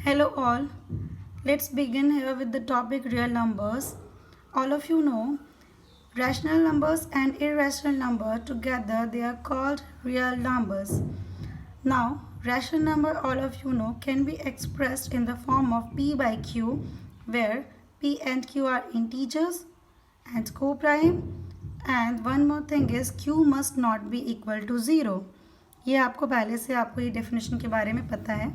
Hello all. Let's begin here with the topic real numbers. All of you know rational numbers and irrational number together they are called real numbers. Now, rational number all of you know can be expressed in the form of p by q where p and q are integers and co-prime and one more thing is q must not be equal to 0. ये आपको पहले से आपको ये definition के बारे में पता है.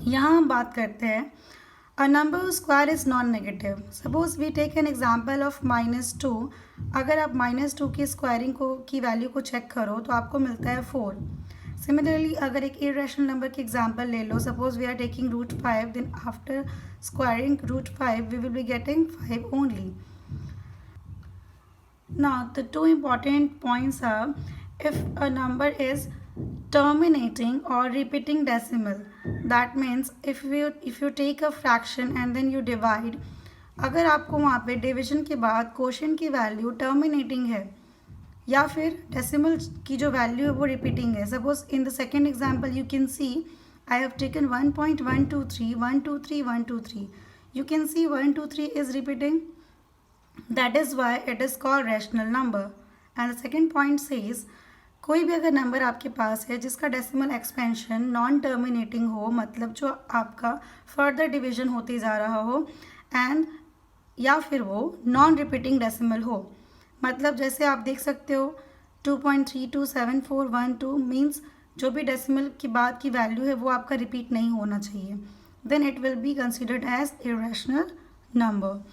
यहाँ हम बात करते हैं a number square is non negative. Suppose we take an example of -2. अगर आप -2 की स्क्वायरिंग की वैल्यू को चेक करो तो आपको मिलता है 4. सिमिलरली अगर एक इरेशनल नंबर की एग्जांपल ले लो, suppose we are taking √5, then after squaring √5 we will be getting 5 only. Now the two important points are if a number is terminating or repeating decimal, that means if you take a fraction and then you divide, अगर आपको वहाँ पे division के बाद quotient की value terminating है या फिर डेसिमल की जो वैल्यू है वो रिपीटिंग है. Suppose in the second example you can see I have taken 1.123 123 123. You can see 123 is repeating. That is why it is called rational number. And the second point says कोई भी अगर number आपके पास है जिसका decimal expansion non terminating हो, मतलब जो आपका फर्दर डिवीजन होते जा रहा हो, एंड या फिर वो नॉन रिपीटिंग डेसिमल हो, मतलब जैसे आप देख सकते हो 2.327412 मीन्स जो भी डेसिमल की बाद की वैल्यू है वो आपका रिपीट नहीं होना चाहिए, then it will be considered as irrational number.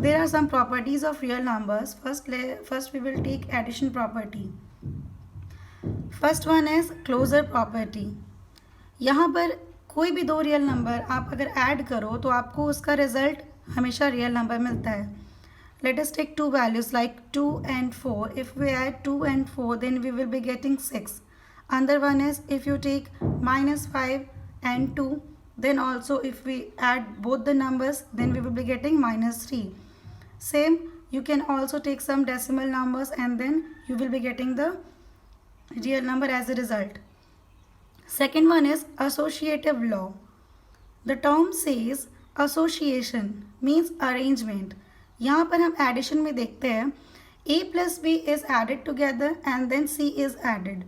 There are some properties of real numbers. First we will take addition property. First one is closure property. यहाँ पर कोई भी दो रियल नंबर आप अगर ऐड करो तो आपको उसका रिजल्ट हमेशा रियल नंबर मिलता है. Let us take two values like 2 and 4. If we add 2 and 4 then we will be getting 6. Another one is if you take -5 and 2, then also if we add both the numbers then we will be getting -3. Same, you can also take some decimal numbers and then you will be getting the real number as a result. Second one is associative law. The term says association means arrangement. यहाँ पर हम addition में देखते हैं a plus b is added together and then c is added.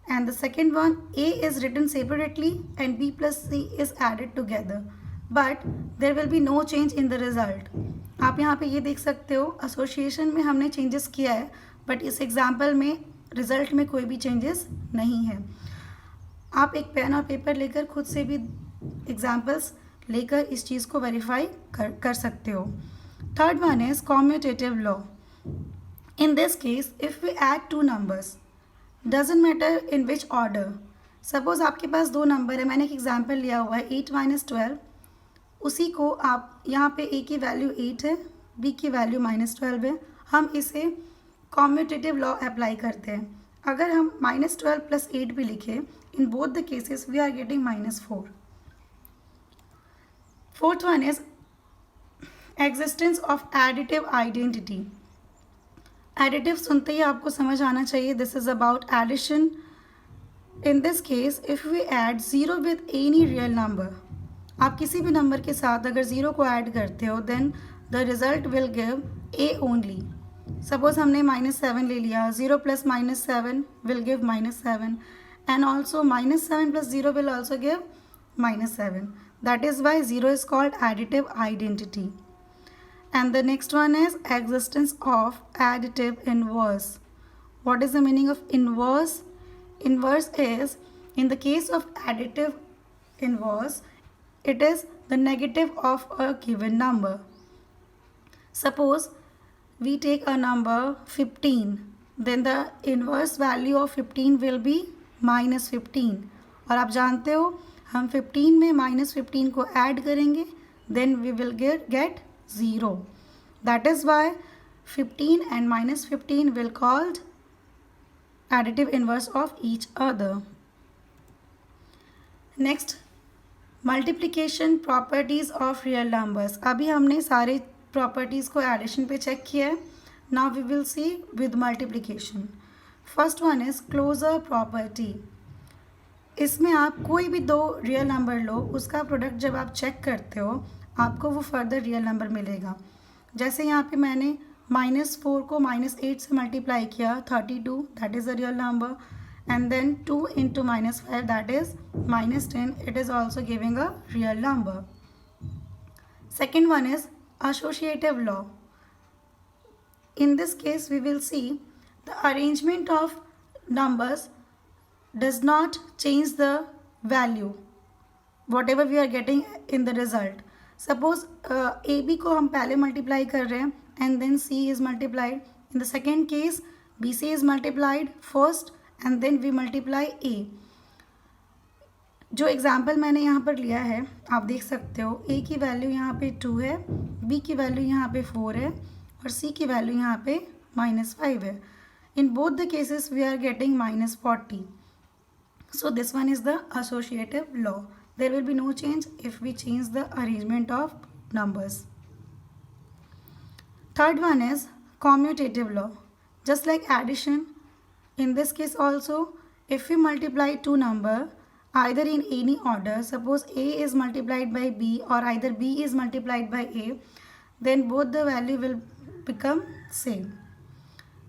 And the second one, a is written separately and b plus c is added together. But there will be no change in the result. आप यहाँ पे ये देख सकते हो association में हमने changes किया है बट इस एग्जाम्पल में रिजल्ट में कोई भी चेंजेस नहीं है. आप एक पेन और पेपर लेकर खुद से भी एग्जाम्पल्स लेकर इस चीज़ को वेरीफाई कर सकते हो. Third one is commutative law. In this case if we add two numbers doesn't matter in which order. Suppose आपके पास दो नंबर है, मैंने एक एग्जाम्पल लिया हुआ है 8 - 12. उसी को आप यहाँ पे a की वैल्यू 8 है, b की वैल्यू -12 है. हम इसे कॉम्यूटेटिव लॉ अप्लाई करते हैं. अगर हम -12 + 8 भी लिखें, in both the cases we are getting -4. Fourth one is existence of additive identity. Additive सुनते ही आपको समझ आना चाहिए this is about addition. In this case if we add 0 with any real number, आप किसी भी नंबर के साथ अगर 0 को ऐड करते हो then the result will give a only. Suppose हमने -7 ले लिया, 0 + -7 will give -7 and also -7 + 0 will also give -7. That is why 0 is called additive identity. And the next one is existence of additive inverse. What is the meaning of inverse? Inverse is in the case of additive inverse, it is the negative of a given number. Suppose we take a number 15, then the inverse value of 15 will be -15. और आप जानते हो हम 15 में -15 को add करेंगे then we will get 0. That is why 15 and -15 will called additive inverse of each other. Next, multiplication properties of real numbers. अभी हमने सारे properties को addition पे check किया है. Now we will see with multiplication. First one is closure property. इसमें आप कोई भी दो रियल नंबर लो, उसका प्रोडक्ट जब आप चेक करते हो आपको वो फर्दर रियल नंबर मिलेगा. जैसे यहाँ पे मैंने -4 को -8 से मल्टीप्लाई किया, 32, that is a real number. And then 2 into -5, that is -10. It is also giving a real number. Second one is associative law. In this case, we will see the arrangement of numbers does not change the value, whatever we are getting in the result. Suppose AB को हम पहले multiply कर रहे हैं and then C is multiplied. In the second case, BC is multiplied first and then we multiply A. जो example मैंने यहाँ पर लिया है आप देख सकते हो, A की वैल्यू यहाँ पे 2 है, B की वैल्यू यहाँ पे 4 है और C की वैल्यू यहाँ पे -5 है. In both the cases we are getting -40. So this one is the associative law. There will be no change if we change the arrangement of numbers. Third one is commutative law. Just like addition, in this case also, if we multiply two numbers either in any order, suppose A is multiplied by B or either B is multiplied by A, then both the value will become same.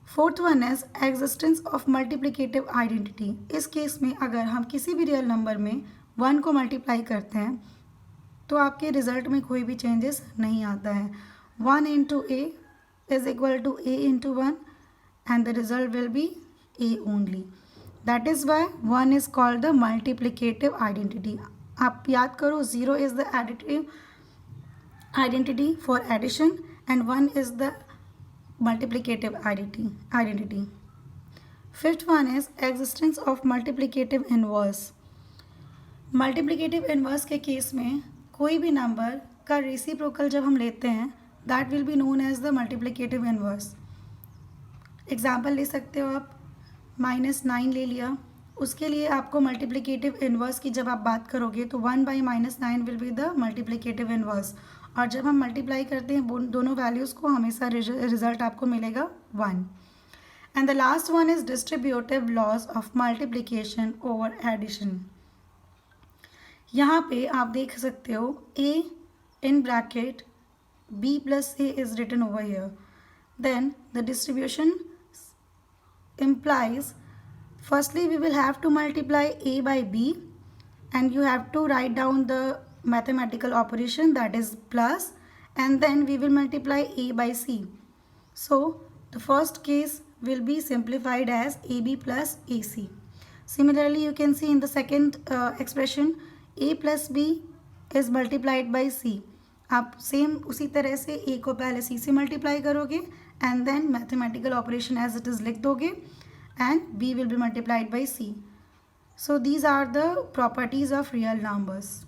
Fourth one is existence of multiplicative identity. इस case में अगर हम किसी भी real number में 1 को multiply करते हैं तो आपके रिजल्ट में कोई भी चेंजेस नहीं आता है. 1 into A is equal to A into 1 and the result will be A only. That is why 1 is called the multiplicative identity. आप याद करो, 0 is the additive identity for addition and 1 is the multiplicative identity. Fifth one is existence of multiplicative inverse. Multiplicative inverse के case में कोई भी number का reciprocal जब हम लेते हैं that will be known as the multiplicative inverse. Example ले सकते हो आप, -9 ले लिया, उसके लिए आपको मल्टीप्लिकेटिव इन्वर्स की जब आप बात करोगे तो 1 by -9 will be the multiplicative inverse. और जब हम मल्टीप्लाई करते हैं दोनों वैल्यूज़ को हमेशा रिजल्ट आपको मिलेगा 1. And the last one is distributive laws of multiplication over addition. यहाँ पे आप देख सकते हो A in bracket B plus A is written over here. Then the distribution implies firstly we will have to multiply A by B and you have to write down the mathematical operation, that is plus, and then we will multiply A by C. So the first case will be simplified as AB plus AC. Similarly you can see in the second expression A plus B is multiplied by C. आप same उसी तरह से A को पहले C से multiply करोगे and then mathematical operation as it is लिख दोगे and B will be multiplied by C. So these are the properties of real numbers.